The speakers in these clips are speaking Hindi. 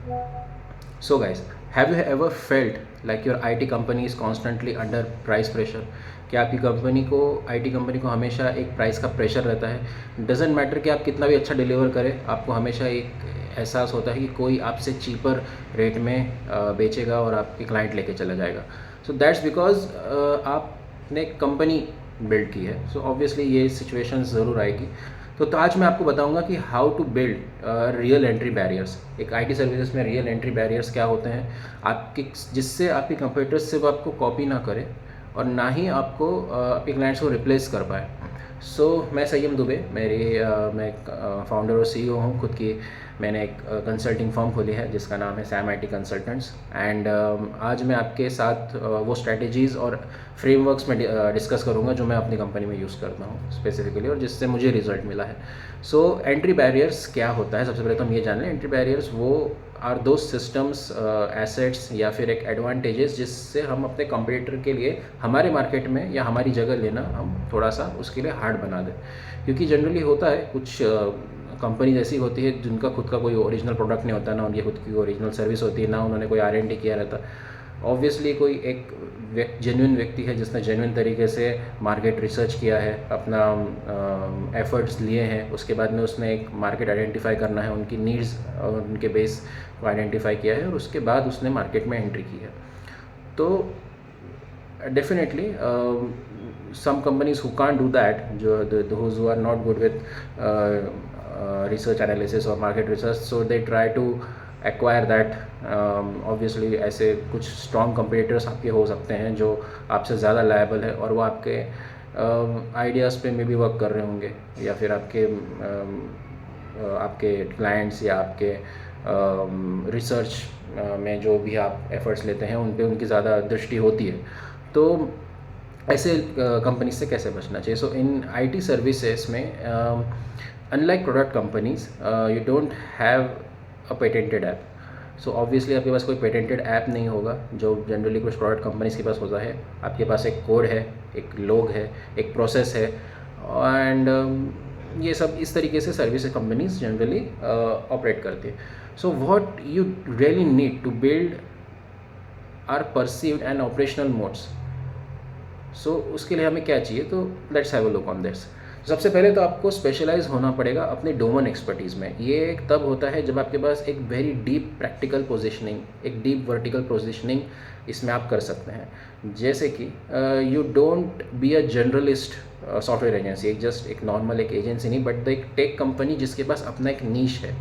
So guys, have you ever felt like your IT company is constantly under price pressure? क्या आपकी कंपनी को IT कंपनी को हमेशा एक प्राइस का प्रेशर रहता है? डजेंट मैटर कि आप कितना भी अच्छा डिलीवर करें, आपको हमेशा एक एहसास होता है कि कोई आपसे चीपर रेट में बेचेगा और आपके क्लाइंट लेके चला जाएगा. सो दैट्स बिकॉज आपने कंपनी बिल्ड की है. सो ऑब्वियसली ये सिचुएशन ज़रूर आएगी. तो आज मैं आपको बताऊंगा कि how to build real entry barriers. एक आईटी सर्विसेज में रियल एंट्री बैरियर्स क्या होते हैं आपके, जिससे आपकी कंपटीटर्स सिर्फ आपको कॉपी ना करे और ना ही आपको आपके क्लाइंट्स को रिप्लेस कर पाए. मैं सय्यम दुबे, मैं फाउंडर और सीईओ हूँ खुद की. मैंने एक कंसल्टिंग फर्म खोली है जिसका नाम है सैम आईटी कंसल्टेंट्स. एंड आज मैं आपके साथ वो स्ट्रैटेजीज़ और फ्रेमवर्क्स में डिस्कस करूँगा जो मैं अपनी कंपनी में यूज़ करता हूँ स्पेसिफिकली और जिससे मुझे रिजल्ट मिला है. एंट्री बैरियर्स क्या होता है, सबसे पहले तो हम ये जान लें. एंट्री बैरियर्स वो आर दो सिस्टम्स, एसेट्स या फिर एक एडवांटेजेस जिससे हम अपने कंपटीटर के लिए हमारे मार्केट में या हमारी जगह लेना हम थोड़ा सा उसके लिए हार्ड बना दें. क्योंकि जनरली होता है कुछ कंपनी ऐसी होती है जिनका खुद का कोई ओरिजिनल प्रोडक्ट नहीं होता, ना उनकी खुद की ओरिजिनल सर्विस होती है, ना उन्होंने कोई R&D किया रहता. ऑब्वियसली कोई एक जेन्युइन व्यक्ति है जिसने जेन्युइन तरीके से मार्केट रिसर्च किया है, अपना एफर्ट्स लिए हैं, उसके बाद में उसने एक मार्केट आइडेंटिफाई करना है, उनकी नीड्स और उनके बेस को आइडेंटिफाई किया है और उसके बाद उसने मार्केट में एंट्री की है. तो definitely some companies who can't do that, those who are not good with research analysis or market research, so they try to acquire that. Obviously ऐसे कुछ strong competitors आपके हो सकते हैं जो आपसे ज़्यादा liable है और वो आपके आइडियाज़ पे में भी वर्क कर रहे होंगे या फिर आपके क्लाइंट्स या आपके रिसर्च में जो भी आप एफर्ट्स लेते हैं उन पे उनकी ज़्यादा दृष्टि होती है. तो ऐसे कंपनी से कैसे बचना चाहिए? सो इन आईटी सर्विसेज में unlike product companies you don't have a patented app. So obviously आपके पास कोई पेटेंटेड ऐप नहीं होगा जो जनरली कुछ प्रोडक्ट कंपनीज के पास होता है. आपके पास एक कोड है, एक लोग है, एक प्रोसेस है एंड ये सब इस तरीके से सर्विस कंपनीज जनरली ऑपरेट करती है. So what you really need to build are perceived and operational modes. उसके लिए हमें क्या चाहिए? तो let's have a look on this. सबसे पहले तो आपको स्पेशलाइज होना पड़ेगा अपने डोमेन एक्सपर्टीज़ में. ये तब होता है जब आपके पास एक वेरी डीप प्रैक्टिकल पोजीशनिंग, एक डीप वर्टिकल पोजीशनिंग इसमें आप कर सकते हैं. जैसे कि you don't be a generalist software agency, एक नॉर्मल एक एजेंसी नहीं, बट एक टेक कंपनी जिसके पास अपना एक नीश है.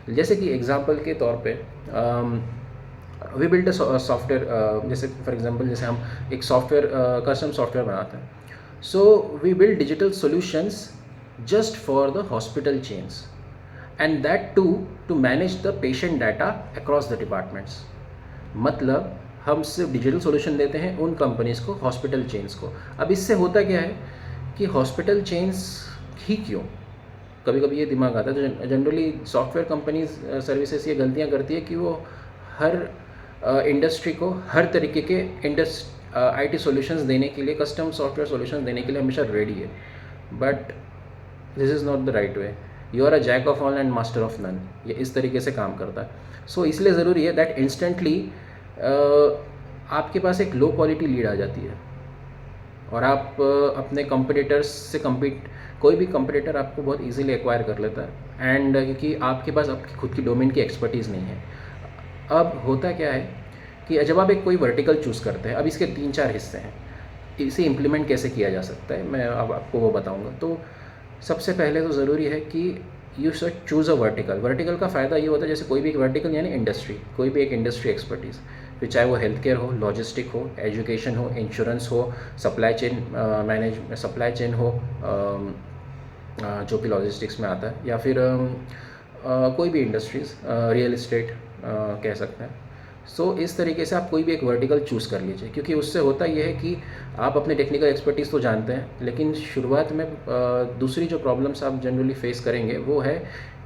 जैसे कि एग्जाम्पल के तौर पर वी बिल्ड अ सॉफ्टवेयर, जैसे फॉर एग्जांपल जैसे हम एक सॉफ्टवेयर कस्टम सॉफ्टवेयर बनाते हैं. We build digital solutions just for the hospital chains and that to manage the patient data across the departments. मतलब हम सिर्फ डिजिटल सॉल्यूशन देते हैं उन कंपनीज़ को, हॉस्पिटल चेन्स को. अब इससे होता क्या है कि हॉस्पिटल चेन्स ही क्यों, कभी कभी ये दिमाग आता है. तो जनरली सॉफ्टवेयर कंपनीज सर्विसेज ये गलतियाँ करती है कि वो हर इंडस्ट्री को हर तरीके के आईटी सॉल्यूशंस देने के लिए, कस्टम सॉफ्टवेयर सॉल्यूशंस देने के लिए हमेशा रेडी है. But this is not the right way. You are a jack of all and master of none. ये इस तरीके से काम करता है. इसलिए ज़रूरी है दैट इंस्टेंटली आपके पास एक लो क्वालिटी लीड आ जाती है और आप अपने कंपटीटर्स से कोई भी कंपटीटर आपको बहुत ईजिली एक्वायर कर लेता है. एंड क्योंकि आपके पास आपकी खुद की डोमेन की एक्सपर्टीज़ नहीं है. अब होता क्या है कि जब आप एक कोई वर्टिकल चूज़ करते हैं, अब इसके 3-4 हिस्से हैं. इसे इम्प्लीमेंट कैसे किया जा सकता है मैं अब आपको वो बताऊंगा. तो सबसे पहले तो ज़रूरी है कि you should choose a vertical. Vertical का फ़ायदा ये होता है जैसे कोई भी एक वर्टिकल यानी इंडस्ट्री, कोई भी एक इंडस्ट्री एक्सपर्टीज़, फिर चाहे वो हेल्थ केयर हो, लॉजिस्टिक हो, एजुकेशन हो, इंश्योरेंस हो, सप्लाई चेन हो जो कि लॉजिस्टिक्स में आता है, या फिर कोई भी इंडस्ट्रीज़, रियल इस्टेट कह सकते हैं. इस तरीके से आप कोई भी एक वर्टिकल चूज़ कर लीजिए, क्योंकि उससे होता ये है कि आप अपने टेक्निकल एक्सपर्टीज़ तो जानते हैं, लेकिन शुरुआत में दूसरी जो प्रॉब्लम्स आप जनरली फेस करेंगे वो है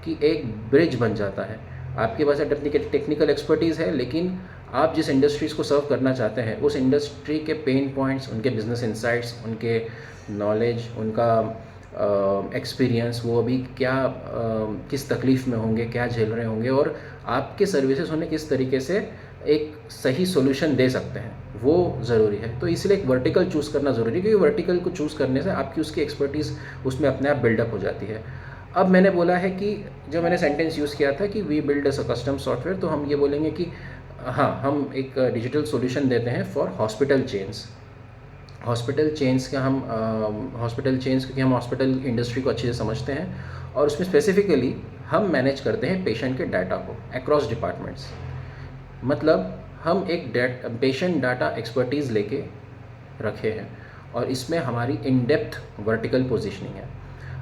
कि एक ब्रिज बन जाता है. आपके पास अपनी टेक्निकल एक्सपर्टीज़ है, लेकिन आप जिस इंडस्ट्रीज़ को सर्व करना चाहते हैं उस इंडस्ट्री के पेन पॉइंट्स, उनके बिजनेस इंसाइट्स, उनके नॉलेज, उनका एक्सपीरियंस, वो अभी क्या किस तकलीफ़ में होंगे, क्या झेल रहे होंगे, और आपके सर्विसेज उन्हें किस तरीके से एक सही सॉल्यूशन दे सकते हैं, वो ज़रूरी है। तो इसलिए एक वर्टिकल चूज़ करना ज़रूरी है, क्योंकि वर्टिकल को चूज़ करने से आपकी उसकी एक्सपर्टीज़ उसमें अपने आप बिल्डअप हो जाती है। अब मैंने बोला है कि जो मैंने सेंटेंस यूज़ किया था कि we build a custom software, तो हम ये बोलेंगे कि हाँ, हम एक डिजिटल सॉल्यूशन देते हैं for hospital chains. Hospital chains का हम हॉस्पिटल चेन्स, क्योंकि हम हॉस्पिटल इंडस्ट्री को अच्छे से समझते हैं, और उसमें स्पेसिफिकली हम मैनेज करते हैं पेशेंट के डाटा को अक्रॉस डिपार्टमेंट्स। मतलब हम एक पेशेंट डाटा एक्सपर्टीज़ लेके रखे हैं, और इसमें हमारी इन डेप्थ वर्टिकल पोजीशनिंग है।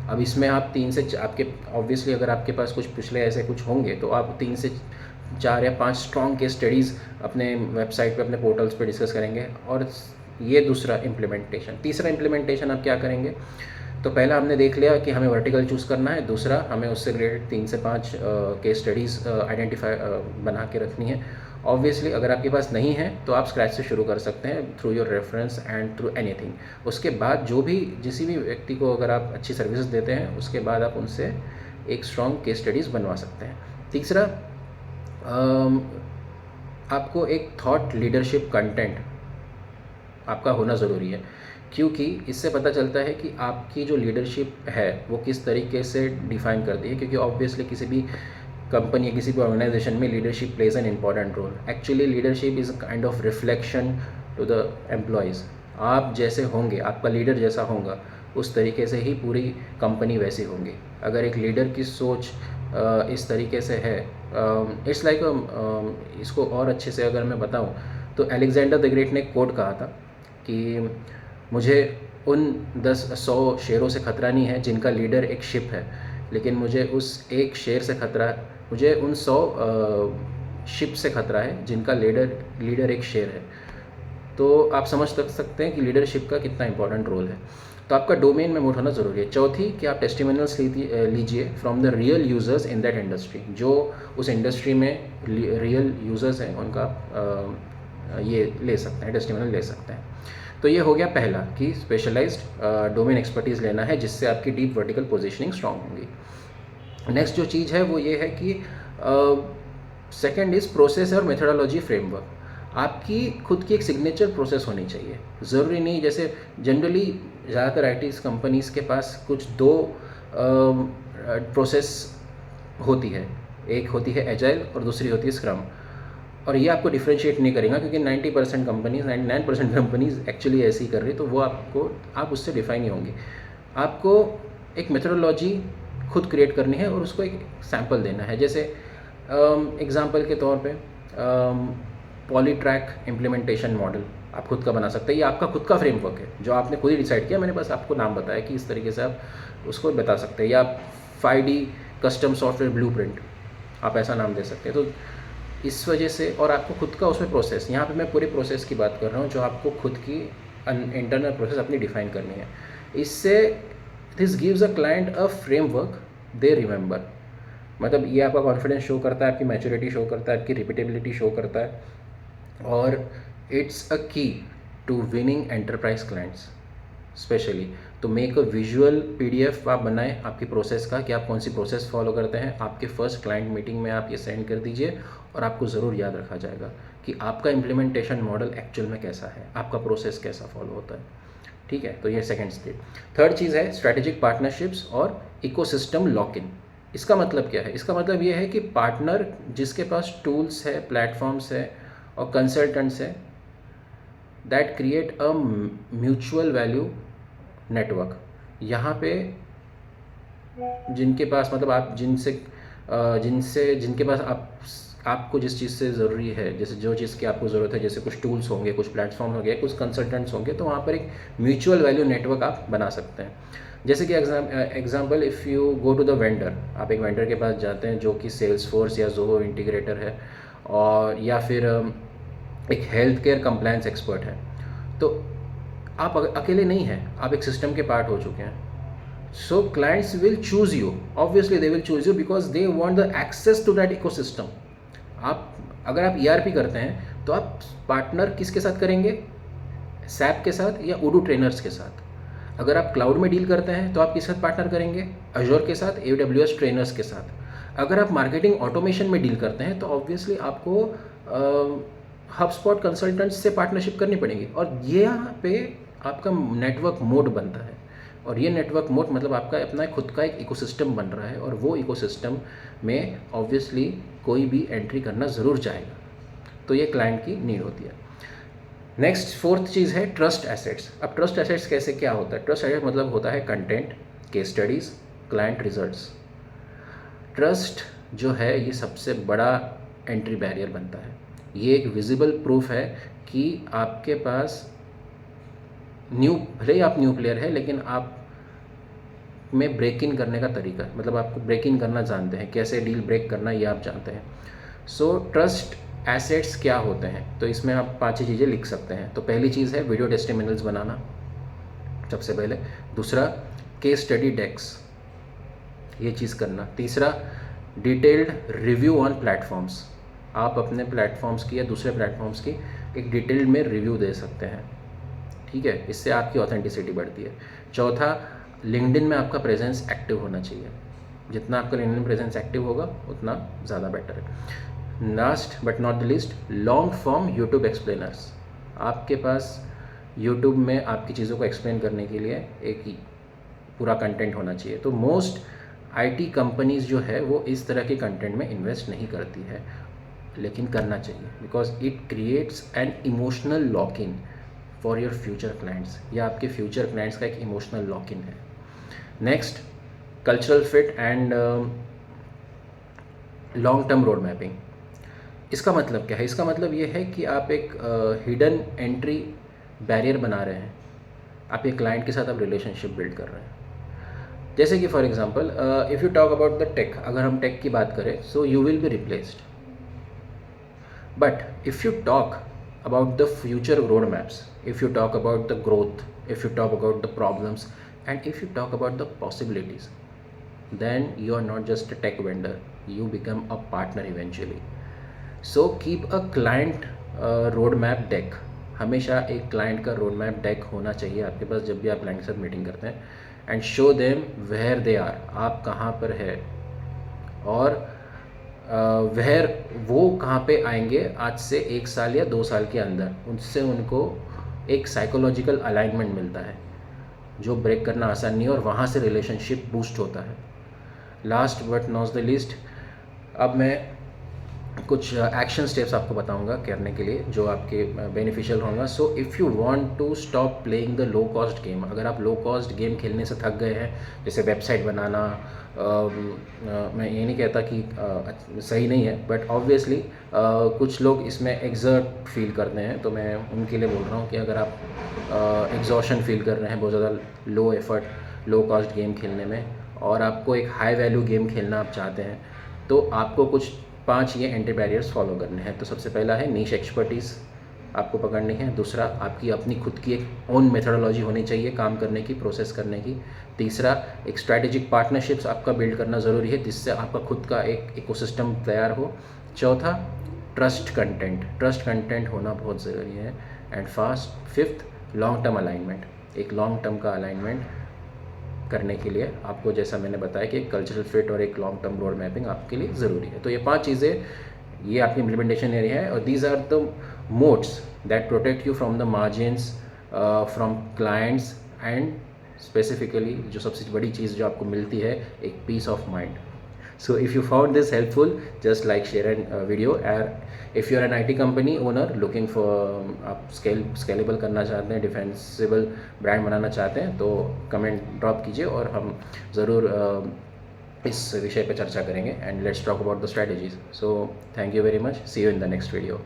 अब इसमें आप 3 से आपके ऑब्वियसली अगर आपके पास कुछ पिछले ऐसे कुछ होंगे तो आप 3 से 4 या 5 स्ट्रॉन्ग केस स्टडीज़ अपने वेबसाइट पे, अपने पोर्टल्स पे डिस्कस करेंगे। और ये दूसरा इम्प्लीमेंटेशन। तीसरा इम्प्लीमेंटेशन आप क्या करेंगे? तो पहला हमने देख लिया कि हमें वर्टिकल चूज़ करना है, दूसरा हमें उससे रिलेटेड 3 से 5 केस स्टडीज़ आइडेंटिफाई बना के रखनी है। ऑब्वियसली अगर आपके पास नहीं है तो आप स्क्रैच से शुरू कर सकते हैं, through your reference and through anything. उसके बाद जो भी जिस भी व्यक्ति को अगर आप अच्छी सर्विसेज देते हैं, उसके बाद आप उनसे एक स्ट्रॉन्ग केस स्टडीज़ बनवा सकते हैं। तीसरा, आपको एक थॉट लीडरशिप कंटेंट आपका होना ज़रूरी है, क्योंकि इससे पता चलता है कि आपकी जो लीडरशिप है वो किस तरीके से डिफ़ाइन करती है। क्योंकि ऑब्वियसली किसी भी कंपनी या किसी भी ऑर्गेनाइजेशन में leadership plays an important role. Actually leadership is a kind of reflection to the employees. आप जैसे होंगे, आपका लीडर जैसा होगा, उस तरीके से ही पूरी कंपनी वैसी होंगी। अगर एक लीडर की सोच इस तरीके से है, इट्स लाइक इसको और अच्छे से अगर मैं बताऊं तो अलेक्जेंडर द ग्रेट ने एक कोट कहा था कि मुझे उन 100 शेरों से खतरा नहीं है जिनका लीडर एक शिप है, लेकिन मुझे उस एक शेर से खतरा, मुझे उन 100 शिप से खतरा है जिनका लीडर एक शेर है। तो आप समझ सकते हैं कि लीडरशिप का कितना इंपॉर्टेंट रोल है। तो आपका डोमेन में मोट होना ज़रूरी है। चौथी, कि आप टेस्टिमोनियल्स लीजिए from the real users in that industry. जो उस इंडस्ट्री में रियल यूज़र्स हैं उनका ये ले सकते हैं, टेस्टिमोनियल ले सकते हैं। तो ये हो गया पहला कि स्पेशलाइज्ड डोमेन एक्सपर्टीज़ लेना है, जिससे आपकी डीप वर्टिकल पोजीशनिंग स्ट्रांग होगी। नेक्स्ट जो चीज़ है वो ये है कि सेकंड इज़ प्रोसेस और मेथोडोलॉजी फ्रेमवर्क। आपकी खुद की एक सिग्नेचर प्रोसेस होनी चाहिए। ज़रूरी नहीं, जैसे जनरली ज़्यादातर आईटी कंपनीज़ के पास कुछ 2 प्रोसेस होती है, एक होती है एजाइल और दूसरी होती है स्क्रम। और ये आपको डिफ्रेंशिएट नहीं करेगा, क्योंकि 90% कंपनीज 99% कंपनीज एक्चुअली ऐसे ही कर रही, तो वो आप उससे डिफाइन ही होंगी। आपको एक मेथोडोलॉजी खुद क्रिएट करनी है और उसको एक सैम्पल देना है। जैसे एग्जांपल के तौर पे पॉलीट्रैक इम्प्लीमेंटेशन मॉडल आप खुद का बना सकते हैं। ये आपका खुद का फ्रेमवर्क है जो आपने खुद ही डिसाइड किया, मैंने बस आपको नाम बताया कि इस तरीके से आप उसको बता सकते हैं। या 5D कस्टम सॉफ्टवेयर ब्लूप्रिंट, आप ऐसा नाम दे सकते हैं। तो इस वजह से, और आपको खुद का उसमें प्रोसेस, यहाँ पे मैं पूरे प्रोसेस की बात कर रहा हूँ जो आपको खुद की इंटरनल प्रोसेस अपनी डिफाइन करनी है। इससे this gives a client a framework they remember. मतलब ये आपका कॉन्फिडेंस शो करता है, आपकी मैच्योरिटी शो करता है, आपकी रिपीटेबिलिटी शो करता है, और it's a key to winning enterprise clients specially. तो मेक अ विजुअल PDF आप बनाएं आपकी प्रोसेस का, कि आप कौन सी प्रोसेस फॉलो करते हैं। आपके फर्स्ट क्लाइंट मीटिंग में आप ये सेंड कर दीजिए, और आपको ज़रूर याद रखा जाएगा कि आपका इम्प्लीमेंटेशन मॉडल एक्चुअल में कैसा है, आपका प्रोसेस कैसा फॉलो होता है। ठीक है, तो ये सेकंड स्टेप। थर्ड चीज़ है स्ट्रैटेजिक पार्टनरशिप्स और इकोसिस्टम लॉक इन। इसका मतलब क्या है? इसका मतलब ये है कि पार्टनर जिसके पास टूल्स है, प्लेटफॉर्म्स है और कंसल्टेंट्स है, that create a mutual value network. यहाँ पे जिनके पास, मतलब आप जिनके पास आपको जिस चीज़ से ज़रूरी है, जैसे जो चीज़ की आपको ज़रूरत है, जैसे कुछ टूल्स होंगे, कुछ प्लेटफॉर्म होंगे, कुछ कंसल्टेंट्स होंगे, तो वहाँ पर एक म्यूचुअल वैल्यू नेटवर्क आप बना सकते हैं। जैसे कि example, if you go to the vendor, आप एक वेंडर के पास जाते हैं जो कि सेल्सफोर्स या ज़ोहो इंटीग्रेटर है, और या फिर एक हेल्थ केयर कंप्लायंस एक्सपर्ट है, तो आप अकेले नहीं हैं, आप एक सिस्टम के पार्ट हो चुके हैं। So clients will choose you, obviously they will choose you because they want the access to that ecosystem. अगर आप ERP करते हैं तो आप पार्टनर किसके साथ करेंगे? SAP के साथ या उडू ट्रेनर्स के साथ। अगर आप क्लाउड में डील करते हैं तो आप किसके साथ पार्टनर करेंगे? अजोर के साथ, AWS ट्रेनर्स के साथ। अगर आप मार्केटिंग ऑटोमेशन में डील करते हैं तो ऑब्वियसली आपको HubSpot कंसल्टेंट्स से पार्टनरशिप करनी पड़ेगी। और ये यहाँ पे आपका नेटवर्क मोड बनता है, और ये नेटवर्क मोड मतलब आपका अपना खुद का एक इकोसिस्टम बन रहा है, और वो इकोसिस्टम में ऑब्वियसली कोई भी एंट्री करना ज़रूर चाहेगा। तो ये क्लाइंट की नीड होती है। नेक्स्ट फोर्थ चीज़ है ट्रस्ट एसेट्स। अब ट्रस्ट एसेट्स कैसे क्या होता है? ट्रस्ट एसेट मतलब होता है content, case studies, client results. Trust जो है ये सबसे बड़ा एंट्री बैरियर बनता है। ये एक विजिबल प्रूफ है कि आपके पास भले ही आप न्यू प्लेयर है, लेकिन आप में ब्रेक इन करने का तरीका है, मतलब आपको ब्रेक इन करना जानते हैं, कैसे डील ब्रेक करना ये आप जानते हैं। सो ट्रस्ट एसेट्स क्या होते हैं? तो इसमें आप 5 चीज़ें लिख सकते हैं। तो पहली चीज़ है वीडियो टेस्टिमोनियल्स बनाना सबसे पहले। दूसरा, केस स्टडी डेक्स, ये चीज़ करना। तीसरा, डिटेल्ड रिव्यू ऑन प्लेटफॉर्म्स, आप अपने प्लेटफॉर्म्स की या दूसरे प्लेटफॉर्म्स की एक डिटेल्ड में रिव्यू दे सकते हैं, ठीक है, इससे आपकी ऑथेंटिसिटी बढ़ती है। चौथा, लिंक्डइन में आपका प्रेजेंस एक्टिव होना चाहिए। जितना आपका लिंक्डइन प्रेजेंस एक्टिव होगा उतना ज़्यादा बेटर है। Last but not the least, long form YouTube explainers. आपके पास यूट्यूब में आपकी चीज़ों को एक्सप्लेन करने के लिए एक पूरा कंटेंट होना चाहिए। तो मोस्ट आईटी कंपनीज़ जो है वो इस तरह के कंटेंट में इन्वेस्ट नहीं करती है, लेकिन करना चाहिए, because it creates an emotional lock in for your future clients, या आपके फ्यूचर क्लाइंट्स का एक इमोशनल लॉक इन है। Next, cultural fit and long term road mapping. इसका मतलब क्या है? इसका मतलब ये है कि आप एक हिडन एंट्री बैरियर बना रहे हैं, आप एक क्लाइंट के साथ आप रिलेशनशिप बिल्ड कर रहे हैं। जैसे कि for example if you talk about the tech, अगर हम टेक की बात करें, so you will be replaced, but if you talk about the future roadmaps, if you talk about the growth, if you talk about the problems, and if you talk about the possibilities, then you are not just a tech vendor, you become a partner eventually. So keep a client roadmap deck. हमेशा एक क्लाइंट का रोड मैप डेक होना चाहिए आपके पास जब भी आप क्लाइंट के साथ मीटिंग करते हैं, and show them where they are, आप कहाँ पर है और वह वो कहाँ पे आएंगे आज से 1 साल या 2 साल के अंदर। उनसे उनको एक साइकोलॉजिकल अलाइनमेंट मिलता है जो ब्रेक करना आसान नहीं है, और वहाँ से रिलेशनशिप बूस्ट होता है। Last but not the least, अब मैं कुछ एक्शन स्टेप्स आपको बताऊंगा करने के लिए जो आपके बेनिफिशियल होगा। So if you want to stop playing the low cost game, अगर आप लो कॉस्ट गेम खेलने से थक गए हैं, जैसे वेबसाइट बनाना, मैं ये नहीं कहता कि सही नहीं है, बट ऑब्वियसली कुछ लोग इसमें एग्जर्ट फील करते हैं, तो मैं उनके लिए बोल रहा हूँ कि अगर आप एग्जॉशन फील कर रहे हैं बहुत ज़्यादा लो एफर्ट लो कॉस्ट गेम खेलने में, और आपको एक हाई वैल्यू गेम खेलना आप चाहते हैं, तो आपको कुछ 5 ये एंट्री बैरियर्स फॉलो करने हैं। तो सबसे पहला है नीश एक्सपर्टीज़ आपको पकड़नी है। दूसरा, आपकी अपनी खुद की एक ओन मेथोडोलॉजी होनी चाहिए काम करने की, प्रोसेस करने की। तीसरा, एक स्ट्रैटेजिक पार्टनरशिप्स आपका बिल्ड करना ज़रूरी है जिससे आपका खुद का एक इकोसिस्टम तैयार हो। चौथा, ट्रस्ट कंटेंट होना बहुत ज़रूरी है। And fifth, long term alignment. एक लॉन्ग टर्म का अलाइनमेंट करने के लिए आपको, जैसा मैंने बताया, कि एक कल्चरल फिट और एक लॉन्ग टर्म रोड मैपिंग आपके लिए ज़रूरी है। तो ये 5 चीज़ें ये आपकी इम्प्लीमेंटेशन एरिया है, और these are the modes that protect you from the margins from clients, and specifically जो सबसे बड़ी चीज़ जो आपको मिलती है, एक piece of mind. So if you found this helpful, just like, share a video. If you're an IT company owner looking for आप scalable करना चाहते हैं, डिफेंसिबल ब्रांड बनाना चाहते हैं, तो कमेंट ड्रॉप कीजिए और हम ज़रूर इस विषय पर चर्चा करेंगे, and let's talk about the strategies. So thank you very much, see you in the next video.